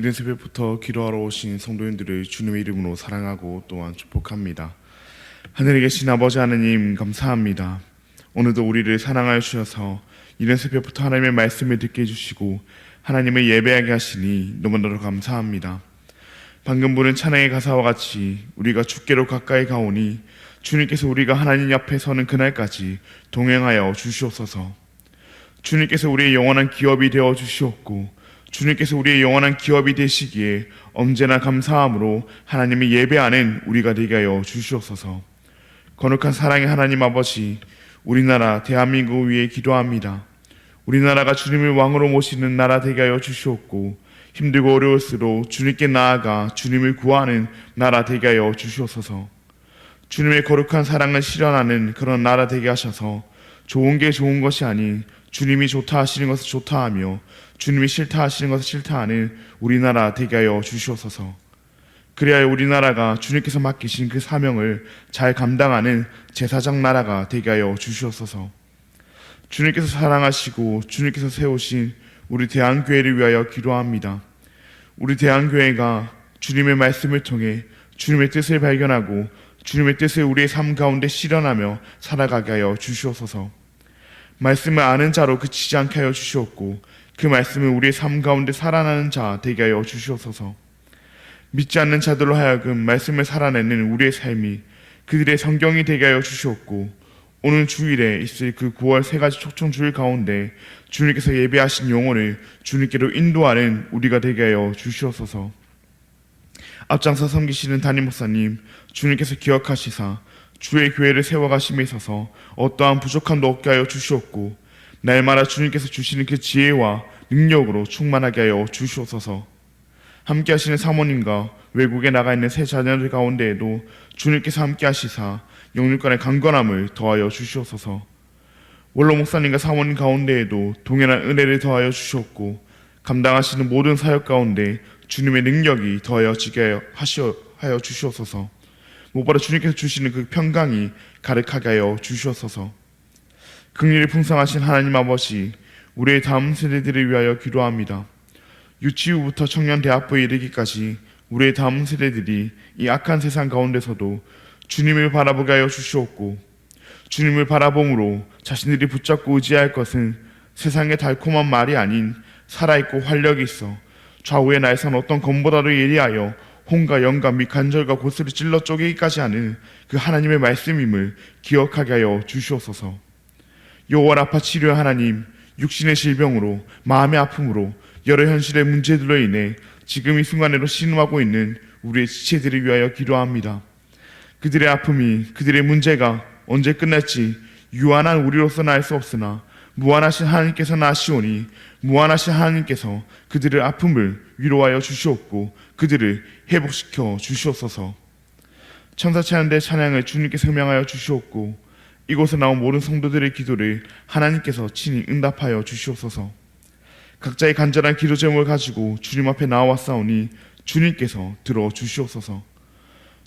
이른 새벽부터 기도하러 오신 성도님들을 주님의 이름으로 사랑하고 또한 축복합니다. 하늘에 계신 아버지 하나님 감사합니다. 오늘도 우리를 사랑하여 주셔서 이른 새벽부터 하나님의 말씀을 듣게 해주시고 하나님을 예배하게 하시니 너무나도 감사합니다. 방금 부른 찬양의 가사와 같이 우리가 주께로 가까이 가오니 주님께서 우리가 하나님 앞에 서는 그날까지 동행하여 주시옵소서. 주님께서 우리의 영원한 기업이 되어 주시옵고 주님께서 우리의 영원한 기업이 되시기에 언제나 감사함으로 하나님을 예배하는 우리가 되게 하여 주시옵소서. 거룩한 사랑의 하나님 아버지, 우리나라 대한민국을 위해 기도합니다. 우리나라가 주님을 왕으로 모시는 나라 되게 하여 주시옵고 힘들고 어려울수록 주님께 나아가 주님을 구하는 나라 되게 하여 주시옵소서. 주님의 거룩한 사랑을 실현하는 그런 나라 되게 하셔서 좋은 게 좋은 것이 아닌 주님이 좋다 하시는 것을 좋다 하며 주님이 싫다 하시는 것을 싫다 하는 우리나라 되게 하여 주시옵소서. 그래야 우리나라가 주님께서 맡기신 그 사명을 잘 감당하는 제사장 나라가 되게 하여 주시옵소서. 주님께서 사랑하시고 주님께서 세우신 우리 대한교회를 위하여 기도합니다. 우리 대한교회가 주님의 말씀을 통해 주님의 뜻을 발견하고 주님의 뜻을 우리의 삶 가운데 실현하며 살아가게 하여 주시옵소서. 말씀을 아는 자로 그치지 않게 하여 주시옵고 그 말씀을 우리의 삶 가운데 살아나는 자 되게 하여 주시옵소서. 믿지 않는 자들로 하여금 말씀을 살아내는 우리의 삶이 그들의 성경이 되게 하여 주시옵고 오늘 주일에 있을 그 9월 3가지 초청주일 가운데 주님께서 예배하신 영혼을 주님께로 인도하는 우리가 되게 하여 주시옵소서. 앞장서 섬기시는 담임 목사님 주님께서 기억하시사 주의 교회를 세워가심에 있어서 어떠한 부족함도 없게 하여 주시옵고 날마다 주님께서 주시는 그 지혜와 능력으로 충만하게 하여 주시옵소서. 함께 하시는 사모님과 외국에 나가 있는 세 자녀들 가운데에도 주님께서 함께 하시사 영육간의 강건함을 더하여 주시옵소서. 원로 목사님과 사모님 가운데에도 동일한 은혜를 더하여 주시옵고 감당하시는 모든 사역 가운데 주님의 능력이 더하여지게 하여 주시옵소서. 무엇보다 주님께서 주시는 그 평강이 가득하게 하여 주시옵소서. 긍휼이 풍성하신 하나님 아버지, 우리의 다음 세대들을 위하여 기도합니다. 유치부부터 청년 대학부에 이르기까지 우리의 다음 세대들이 이 악한 세상 가운데서도 주님을 바라보게 하여 주시옵고 주님을 바라봄으로 자신들이 붙잡고 의지할 것은 세상의 달콤한 말이 아닌 살아있고 활력이 있어 좌우에 날선 어떤 검보다도 예리하여 혼과 영감 및 간절과 고스를 찔러 쪼개기까지 하는 그 하나님의 말씀임을 기억하게 하여 주시옵소서. 여호와 라파 치료 하나님, 육신의 질병으로 마음의 아픔으로 여러 현실의 문제들로 인해 지금 이 순간에도 신음하고 있는 우리의 지체들을 위하여 기도합니다. 그들의 아픔이 그들의 문제가 언제 끝날지 유한한 우리로서는 알 수 없으나 무한하신 하나님께서는 아시오니 무한하신 하나님께서 그들의 아픔을 위로하여 주시옵고 그들을 회복시켜 주시옵소서. 천사찬양대 찬양을 주님께서 명하여 주시옵고 이곳에 나온 모든 성도들의 기도를 하나님께서 친히 응답하여 주시옵소서. 각자의 간절한 기도 제목을 가지고 주님 앞에 나와싸우니 주님께서 들어주시옵소서.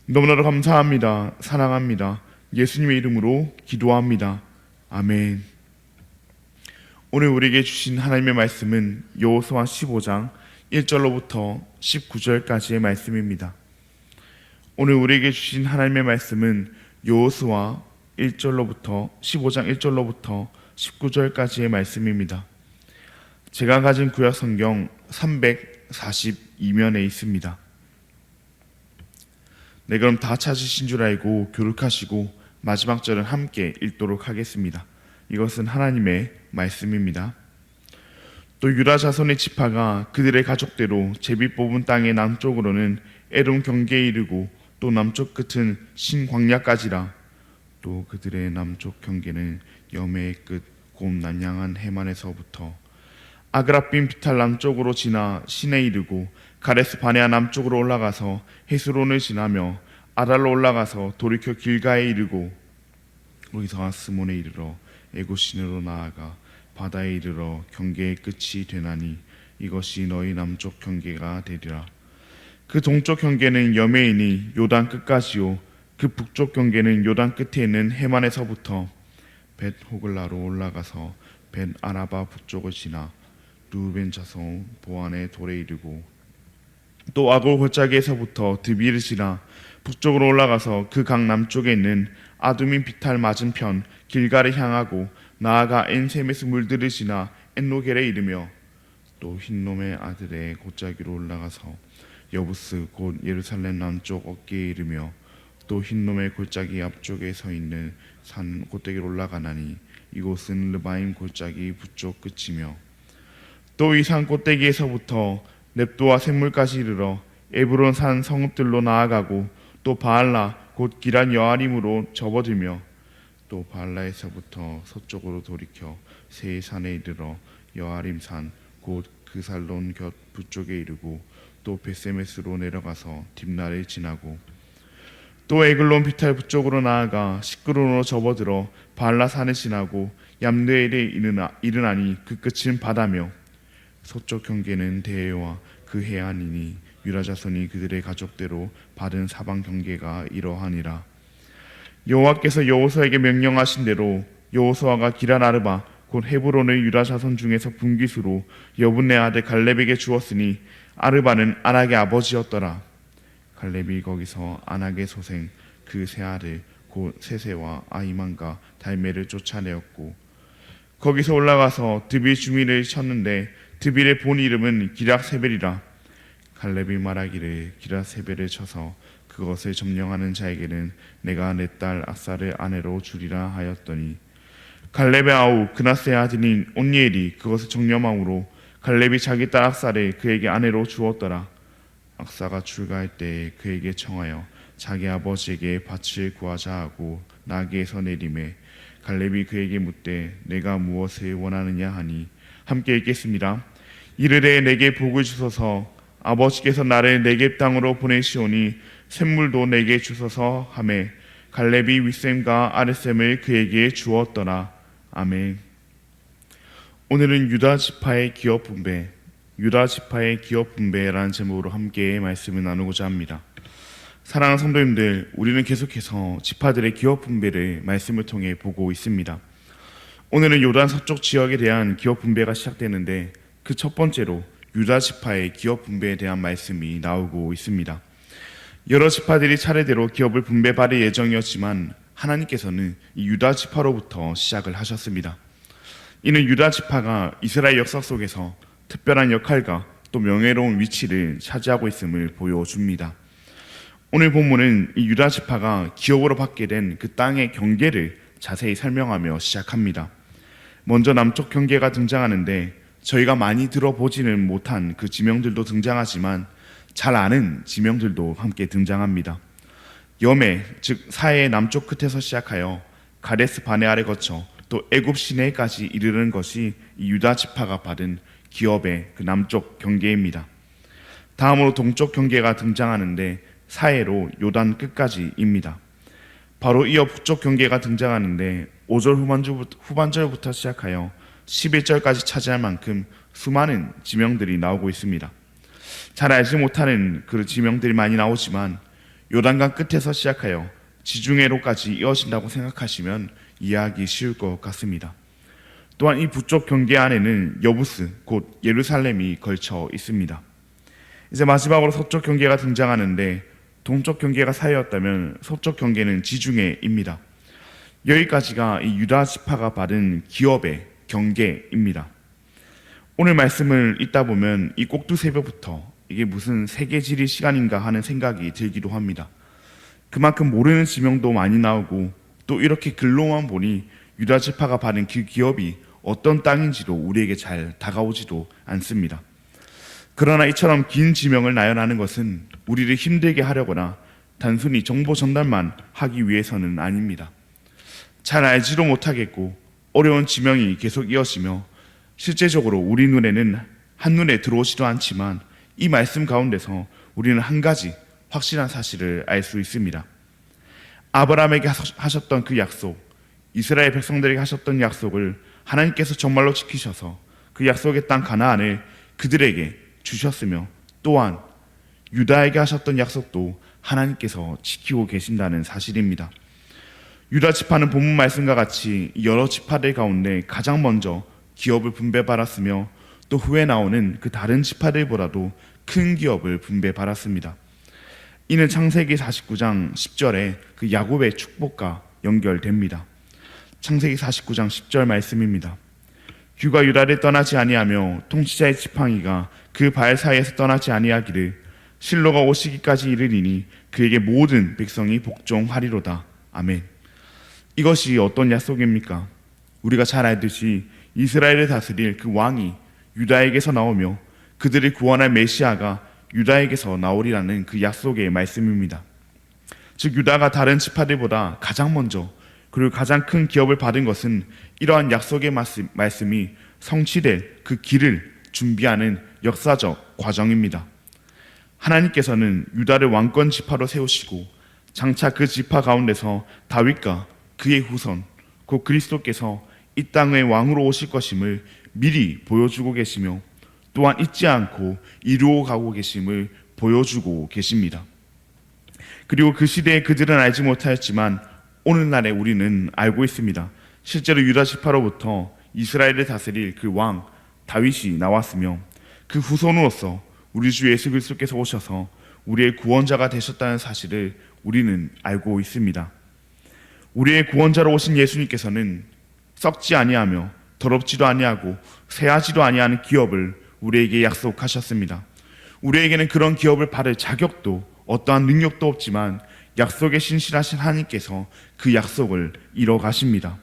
너무나도 감사합니다. 사랑합니다. 예수님의 이름으로 기도합니다. 아멘. 오늘 우리에게 주신 하나님의 말씀은 여호수아 15장 1절로부터 19절까지의 말씀입니다. 오늘 우리에게 주신 하나님의 말씀은 여호수아 15장 1절로부터 19절까지의 말씀입니다. 제가 가진 구약 성경 342면에 있습니다. 네, 그럼 다 찾으신 줄 알고 교룩하시고 마지막 절은 함께 읽도록 하겠습니다. 이것은 하나님의 말씀입니다. 또 유다 자손의 지파가 그들의 가족대로 제비 뽑은 땅의 남쪽으로는 에돔 경계에 이르고 또 남쪽 끝은 신광야까지라. 또 그들의 남쪽 경계는 여매의 끝 곧 남양한 해만에서부터 아그라빔 비탈 남쪽으로 지나 신에 이르고 가레스 바네아 남쪽으로 올라가서 헤스론을 지나며 아달로 올라가서 돌이켜 길가에 이르고 거기서 아스몬에 이르러 에고신으로 나아가 바다에 이르러 경계의 끝이 되나니 이것이 너희 남쪽 경계가 되리라. 그 동쪽 경계는 여매이니 요단 끝까지요 그 북쪽 경계는 요단 끝에 있는 해만에서부터 벳 호글라로 올라가서 벳 아라바 북쪽을 지나 루벤 자손 보안의 돌에 이르고 또 아골 골짜기에서부터 드비를 지나 북쪽으로 올라가서 그 강 남쪽에 있는 아두민 비탈 맞은편 길갈을 향하고 나아가 엔세메스 물들을 지나 엔로겔에 이르며 또 흰놈의 아들의 골짜기로 올라가서 여부스 곧 예루살렘 남쪽 어깨에 이르며 또 흰놈의 골짜기 앞쪽에 서 있는 산 꼭대기로 올라가나니 이곳은 르바임 골짜기 북쪽 끝이며 또 이 산 꼭대기에서부터 넵도와 샘물까지 이르러 에브론 산 성읍들로 나아가고 또 바알라 곧 기란 여아림으로 접어들며 또 바알라에서부터 서쪽으로 돌이켜 세 산에 이르러 여아림 산 곧 그살론 곁 북쪽에 이르고 또 베세메스로 내려가서 딥나를 지나고 또 에글론 비탈 북쪽으로 나아가 시끄론으로 접어들어 바알라 산을 지나고 얌느엘에 이르나니 그 끝은 바다며 서쪽 경계는 대해와 그 해안이니 유다 자손이 그들의 가족대로 받은 사방 경계가 이러하니라. 여호와께서 여호수아에게 명령하신 대로 여호수아가 기란 아르바 곧 헤브론의 유다 자손 중에서 분깃으로 여분네 아들 갈렙에게 주었으니 아르바는 아낙의 아버지였더라. 갈렙이 거기서 아낙의 소생 그 세 아들 곧 세세와 아히만과 달메를 쫓아내었고 거기서 올라가서 드빌 주민을 쳤는데 드빌의 본 이름은 기럇세벨이라. 갈렙이 말하기를 기럇세벨을 쳐서 그것을 점령하는 자에게는 내가 내 딸 악사를 아내로 주리라 하였더니 갈렙의 아우 그나스의 아들인 온니엘이 그것을 정령함으로 갈렙이 자기 딸 악사를 그에게 아내로 주었더라. 악사가 출가할 때에 그에게 청하여 자기 아버지에게 밭을 구하자 하고 나귀에서 내림에 갈렙이 그에게 묻되 내가 무엇을 원하느냐 하니 함께 읽겠습니다. 이르되 내게 복을 주소서 아버지께서 나를 네겝 땅으로 보내시오니 샘물도 내게 주소서 하매 갈렙이 윗샘과 아랫샘을 그에게 주었더라. 아멘. 오늘은 유다 지파의 기업 분배, 유다 지파의 기업 분배라는 제목으로 함께 말씀을 나누고자 합니다. 사랑하는 성도님들, 우리는 계속해서 지파들의 기업 분배를 말씀을 통해 보고 있습니다. 오늘은 요단 서쪽 지역에 대한 기업 분배가 시작되는데 그 첫 번째로 유다 지파의 기업 분배에 대한 말씀이 나오고 있습니다. 여러 지파들이 차례대로 기업을 분배받을 예정이었지만 하나님께서는 이 유다 지파로부터 시작을 하셨습니다. 이는 유다 지파가 이스라엘 역사 속에서 특별한 역할과 또 명예로운 위치를 차지하고 있음을 보여줍니다. 오늘 본문은 이 유다 지파가 기업으로 받게 된 그 땅의 경계를 자세히 설명하며 시작합니다. 먼저 남쪽 경계가 등장하는데 저희가 많이 들어보지는 못한 그 지명들도 등장하지만 잘 아는 지명들도 함께 등장합니다. 여매, 즉 사해의 남쪽 끝에서 시작하여 가데스 바네아를 거쳐 또 애굽 시내까지 이르는 것이 이 유다 지파가 받은 기업의 그 남쪽 경계입니다. 다음으로 동쪽 경계가 등장하는데 사해로 요단 끝까지입니다. 바로 이어 북쪽 경계가 등장하는데 5절 후반절부터 시작하여 11절까지 차지할 만큼 수많은 지명들이 나오고 있습니다. 잘 알지 못하는 그 지명들이 많이 나오지만 요단강 끝에서 시작하여 지중해로까지 이어진다고 생각하시면 이해하기 쉬울 것 같습니다. 또한 이 북쪽 경계 안에는 여부스 곧 예루살렘이 걸쳐 있습니다. 이제 마지막으로 서쪽 경계가 등장하는데 동쪽 경계가 사이였다면 서쪽 경계는 지중해입니다. 여기까지가 이 유다 지파가 받은 기업의 경계입니다. 오늘 말씀을 읽다 보면 이 꼭두 새벽부터 이게 무슨 세계지리 시간인가 하는 생각이 들기도 합니다. 그만큼 모르는 지명도 많이 나오고 또 이렇게 글로만 보니 유다 지파가 받은 그 기업이 어떤 땅인지도 우리에게 잘 다가오지도 않습니다. 그러나 이처럼 긴 지명을 나열하는 것은 우리를 힘들게 하려거나 단순히 정보 전달만 하기 위해서는 아닙니다. 잘 알지도 못하겠고 어려운 지명이 계속 이어지며 실제적으로 우리 눈에는 한눈에 들어오지도 않지만 이 말씀 가운데서 우리는 한 가지 확실한 사실을 알 수 있습니다. 아브라함에게 하셨던 그 약속, 이스라엘 백성들에게 하셨던 약속을 하나님께서 정말로 지키셔서 그 약속의 땅 가나안을 그들에게 주셨으며 또한 유다에게 하셨던 약속도 하나님께서 지키고 계신다는 사실입니다. 유다 지파는 본문 말씀과 같이 여러 지파들 가운데 가장 먼저 기업을 분배받았으며 또 후에 나오는 그 다른 지파들보다도 큰 기업을 분배받았습니다. 이는 창세기 49장 10절에 그 야곱의 축복과 연결됩니다. 창세기 49장 10절 말씀입니다. 규가 유다를 떠나지 아니하며 통치자의 지팡이가 그 발 사이에서 떠나지 아니하기를 실로가 오시기까지 이르리니 그에게 모든 백성이 복종하리로다. 아멘. 이것이 어떤 약속입니까? 우리가 잘 알듯이 이스라엘을 다스릴 그 왕이 유다에게서 나오며 그들을 구원할 메시아가 유다에게서 나오리라는 그 약속의 말씀입니다. 즉 유다가 다른 지파들보다 가장 먼저 그리고 가장 큰 기업을 받은 것은 이러한 약속의 말씀이 성취될 그 길을 준비하는 역사적 과정입니다. 하나님께서는 유다를 왕권 지파로 세우시고 장차 그 지파 가운데서 다윗과 그의 후손 곧 그리스도께서 이 땅의 왕으로 오실 것임을 미리 보여주고 계시며 또한 잊지 않고 이루어 가고 계심을 보여주고 계십니다. 그리고 그 시대에 그들은 알지 못하였지만 오늘날에 우리는 알고 있습니다. 실제로 유다 지파로부터 이스라엘을 다스릴 그 왕 다윗이 나왔으며 그 후손으로서 우리 주 예수 그리스도께서 오셔서 우리의 구원자가 되셨다는 사실을 우리는 알고 있습니다. 우리의 구원자로 오신 예수님께서는 썩지 아니하며 더럽지도 아니하고 쇠하지도 아니하는 기업을 우리에게 약속하셨습니다. 우리에게는 그런 기업을 받을 자격도 어떠한 능력도 없지만 약속에 신실하신 하나님께서 그 약속을 이뤄 가십니다.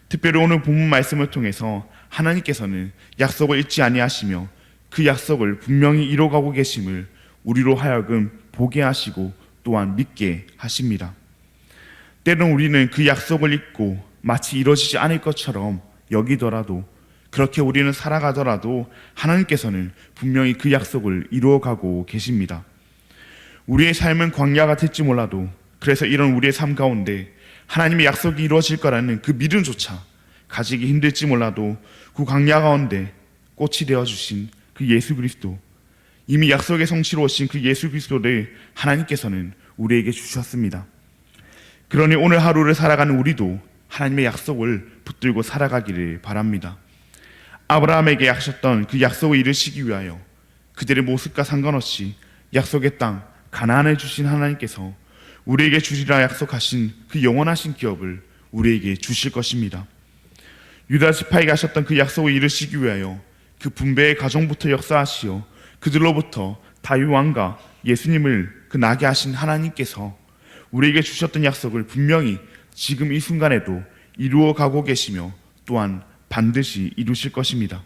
특별히 오늘 본문 말씀을 통해서 하나님께서는 약속을 잊지 아니하시며 그 약속을 분명히 이뤄가고 계심을 우리로 하여금 보게 하시고 또한 믿게 하십니다. 때론 우리는 그 약속을 잊고 마치 이루어지지 않을 것처럼 여기더라도 그렇게 우리는 살아가더라도 하나님께서는 분명히 그 약속을 이루어가고 계십니다. 우리의 삶은 광야가 될지 몰라도 그래서 이런 우리의 삶 가운데 하나님의 약속이 이루어질 거라는 그 믿음조차 가지기 힘들지 몰라도 그 광야 가운데 꽃이 되어주신 그 예수 그리스도, 이미 약속의 성취로 오신 그 예수 그리스도를 하나님께서는 우리에게 주셨습니다. 그러니 오늘 하루를 살아가는 우리도 하나님의 약속을 붙들고 살아가기를 바랍니다. 아브라함에게 하셨던 그 약속을 이루시기 위하여 그들의 모습과 상관없이 약속의 땅 가나안을 주신 하나님께서 우리에게 주시라 약속하신 그 영원하신 기업을 우리에게 주실 것입니다. 유다 지파에게 하셨던 그 약속을 이루시기 위하여 그 분배의 과정부터 역사하시어 그들로부터 다윗 왕과 예수님을 그 나게 하신 하나님께서 우리에게 주셨던 약속을 분명히 지금 이 순간에도 이루어 가고 계시며 또한 반드시 이루실 것입니다.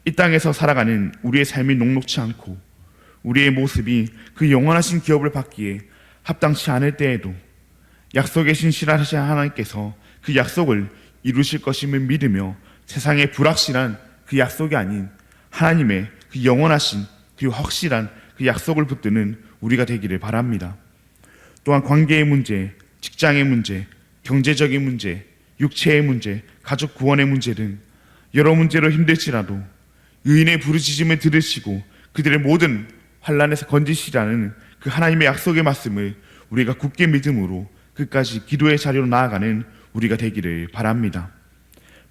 이 땅에서 살아가는 우리의 삶이 녹록치 않고 우리의 모습이 그 영원하신 기업을 받기에 합당치 않을 때에도 약속에 신실하신 하나님께서 그 약속을 이루실 것임을 믿으며 세상의 불확실한 그 약속이 아닌 하나님의 그 영원하신 그리고 확실한 그 약속을 붙드는 우리가 되기를 바랍니다. 또한 관계의 문제, 직장의 문제, 경제적인 문제, 육체의 문제, 가족 구원의 문제 등 여러 문제로 힘들지라도 의인의 부르짖음을 들으시고 그들의 모든 환난에서 건지시라는 그 하나님의 약속의 말씀을 우리가 굳게 믿음으로 끝까지 기도의 자리로 나아가는 우리가 되기를 바랍니다.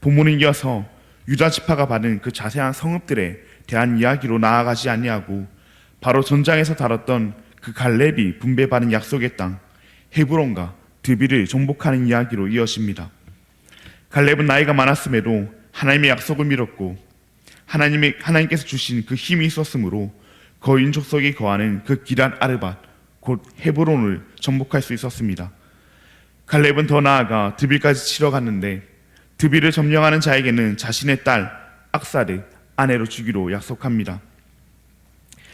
본문은 이어서 유다 지파가 받은 그 자세한 성읍들에 대한 이야기로 나아가지 아니하고 바로 전장에서 다뤘던 그 갈렙이 분배받은 약속의 땅 헤브론과 드비를 정복하는 이야기로 이어집니다. 갈렙은 나이가 많았음에도 하나님의 약속을 믿었고 하나님께서 주신 그 힘이 있었으므로 거인 족속이 거하는 그 기럇 아르밧 곧 헤브론을 정복할 수 있었습니다. 갈렙은 더 나아가 드빌까지 치러 갔는데 드빌을 점령하는 자에게는 자신의 딸 악사를 아내로 주기로 약속합니다.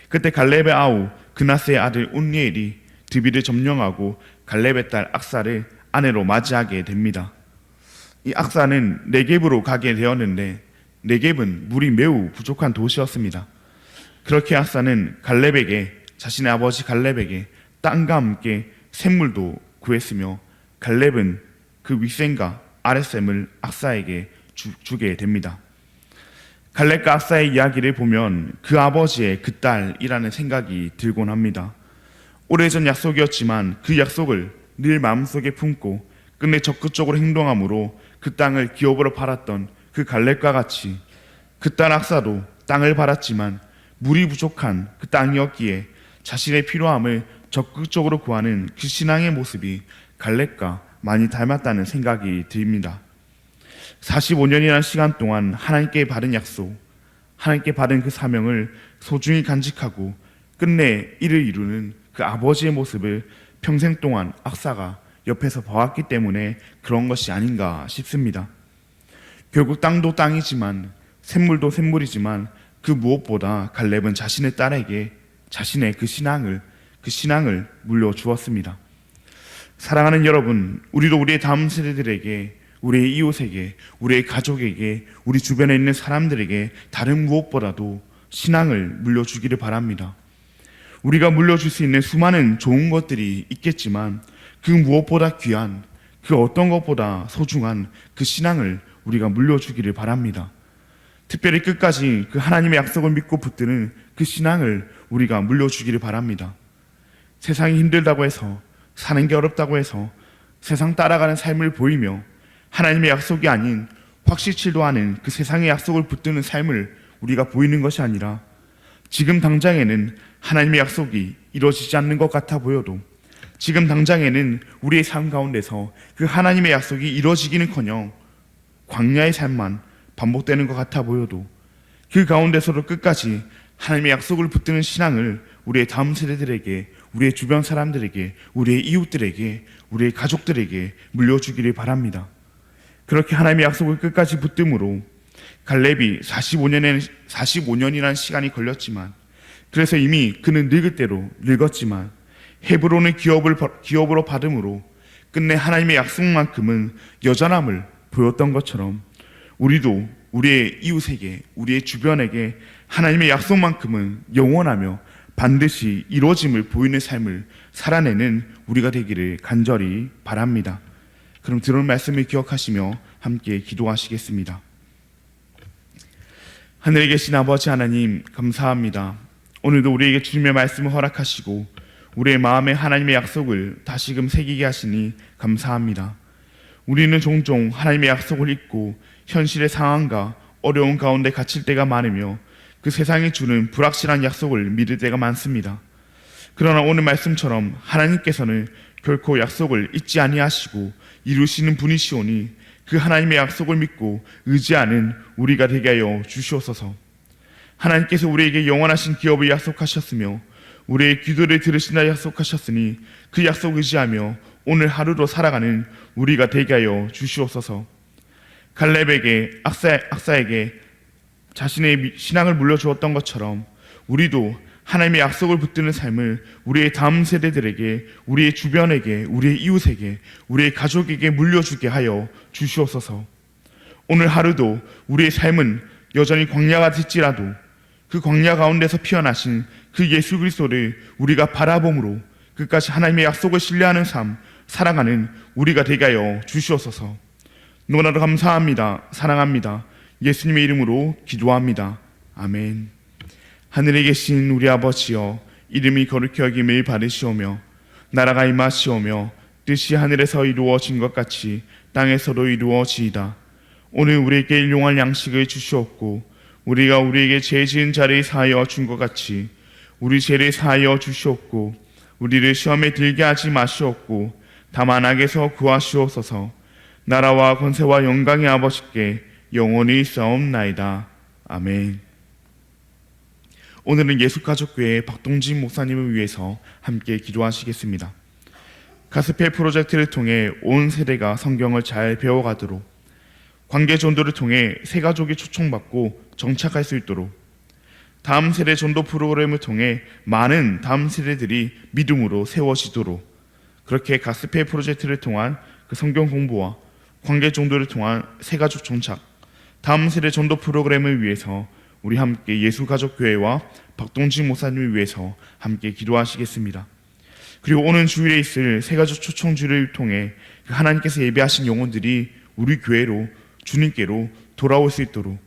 그때 갈렙의 아우 그나스의 아들 온니엘이 드빌을 점령하고 갈렙의 딸 악사를 아내로 맞이하게 됩니다. 이 악사는 네겝으로 가게 되었는데 네겝은 물이 매우 부족한 도시였습니다. 그렇게 악사는 자신의 아버지 갈렙에게 땅과 함께 샘물도 구했으며 갈렙은 그 윗샘과 아랫샘을 악사에게 주게 됩니다. 갈렙과 악사의 이야기를 보면 그 아버지의 그 딸이라는 생각이 들곤 합니다. 오래전 약속이었지만 그 약속을 늘 마음속에 품고 끝내 적극적으로 행동함으로 그 땅을 기업으로 팔았던 그 갈렙과 같이 그 딸 악사도 땅을 팔았지만 물이 부족한 그 땅이었기에 자신의 필요함을 적극적으로 구하는 그 신앙의 모습이 갈렙과 많이 닮았다는 생각이 듭니다. 45년이라는 시간 동안 하나님께 받은 약속, 하나님께 받은 그 사명을 소중히 간직하고 끝내 이를 이루는 그 아버지의 모습을 평생 동안 악사가 옆에서 봐왔기 때문에 그런 것이 아닌가 싶습니다. 결국 땅도 땅이지만 샘물도 샘물이지만 그 무엇보다 갈렙은 자신의 딸에게 자신의 그 신앙을 물려주었습니다. 사랑하는 여러분, 우리도 우리의 다음 세대들에게, 우리의 이웃에게, 우리의 가족에게, 우리 주변에 있는 사람들에게 다른 무엇보다도 신앙을 물려주기를 바랍니다. 우리가 물려줄 수 있는 수많은 좋은 것들이 있겠지만 그 무엇보다 귀한, 그 어떤 것보다 소중한 그 신앙을 우리가 물려주기를 바랍니다. 특별히 끝까지 그 하나님의 약속을 믿고 붙드는 그 신앙을 우리가 물려주기를 바랍니다. 세상이 힘들다고 해서, 사는 게 어렵다고 해서 세상 따라가는 삶을 보이며 하나님의 약속이 아닌 확실치도 않은 그 세상의 약속을 붙드는 삶을 우리가 보이는 것이 아니라 지금 당장에는 하나님의 약속이 이루어지지 않는 것 같아 보여도 지금 당장에는 우리의 삶 가운데서 그 하나님의 약속이 이루어지기는커녕 광야의 삶만 반복되는 것 같아 보여도 그 가운데서도 끝까지 하나님의 약속을 붙드는 신앙을 우리의 다음 세대들에게, 우리의 주변 사람들에게, 우리의 이웃들에게, 우리의 가족들에게 물려주기를 바랍니다. 그렇게 하나님의 약속을 끝까지 붙듦으로 갈렙이 45년이라는 시간이 걸렸지만, 그래서 이미 그는 늙을 대로 늙었지만 헤브론의 기업으로 받음으로 끝내 하나님의 약속만큼은 여전함을 보였던 것처럼 우리도 우리의 이웃에게, 우리의 주변에게 하나님의 약속만큼은 영원하며 반드시 이루어짐을 보이는 삶을 살아내는 우리가 되기를 간절히 바랍니다. 그럼 들은 말씀을 기억하시며 함께 기도하시겠습니다. 하늘에 계신 아버지 하나님, 감사합니다. 오늘도 우리에게 주님의 말씀을 허락하시고 우리의 마음에 하나님의 약속을 다시금 새기게 하시니 감사합니다. 우리는 종종 하나님의 약속을 잊고 현실의 상황과 어려운 가운데 갇힐 때가 많으며 그 세상이 주는 불확실한 약속을 믿을 때가 많습니다. 그러나 오늘 말씀처럼 하나님께서는 결코 약속을 잊지 아니하시고 이루시는 분이시오니 그 하나님의 약속을 믿고 의지하는 우리가 되게 하여 주시옵소서. 하나님께서 우리에게 영원하신 기업을 약속하셨으며 우리의 기도를 들으신다 약속하셨으니 그 약속 의지하며 오늘 하루도 살아가는 우리가 되게 하여 주시옵소서. 갈렙에게, 악사에게 자신의 신앙을 물려주었던 것처럼 우리도 하나님의 약속을 붙드는 삶을 우리의 다음 세대들에게, 우리의 주변에게, 우리의 이웃에게, 우리의 가족에게 물려주게 하여 주시옵소서. 오늘 하루도 우리의 삶은 여전히 광야가 될지라도 그 광야 가운데서 피어나신 그 예수 그리스도를 우리가 바라봄으로 끝까지 하나님의 약속을 신뢰하는 삶 살아가는 우리가 되게 하여 주시옵소서. 너무나도 감사합니다. 사랑합니다. 예수님의 이름으로 기도합니다. 아멘. 하늘에 계신 우리 아버지여, 이름이 거룩히 여김을 받으시오며 나라가 임하시오며 뜻이 하늘에서 이루어진 것 같이 땅에서도 이루어지이다. 오늘 우리에게 일용할 양식을 주시옵고 우리가 우리에게 죄 지은 자를 사하여 준 것 같이 우리 죄를 사하여 주시옵고 우리를 시험에 들게 하지 마시옵고 다만 악에서 구하시옵소서. 나라와 권세와 영광의 아버지께 영원히 싸움나이다. 아멘. 오늘은 예수가족교회 박동진 목사님을 위해서 함께 기도하시겠습니다. 가스펠 프로젝트를 통해 온 세대가 성경을 잘 배워가도록, 관계 전도를 통해 새 가족이 초청받고 정착할 수 있도록, 다음 세대 전도 프로그램을 통해 많은 다음 세대들이 믿음으로 세워지도록, 그렇게 가스펠 프로젝트를 통한 그 성경 공부와 관계 전도를 통한 새 가족 정착, 다음 세대 전도 프로그램을 위해서 우리 함께 예수가족교회와 박동진 목사님을 위해서 함께 기도하시겠습니다. 그리고 오는 주일에 있을 새가족 초청주를 통해 하나님께서 예배하신 영혼들이 우리 교회로, 주님께로 돌아올 수 있도록,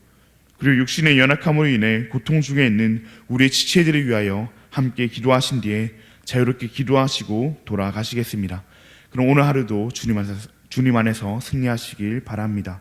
그리고 육신의 연약함으로 인해 고통 중에 있는 우리의 지체들을 위하여 함께 기도하신 뒤에 자유롭게 기도하시고 돌아가시겠습니다. 그럼 오늘 하루도 주님 안에서 승리하시길 바랍니다.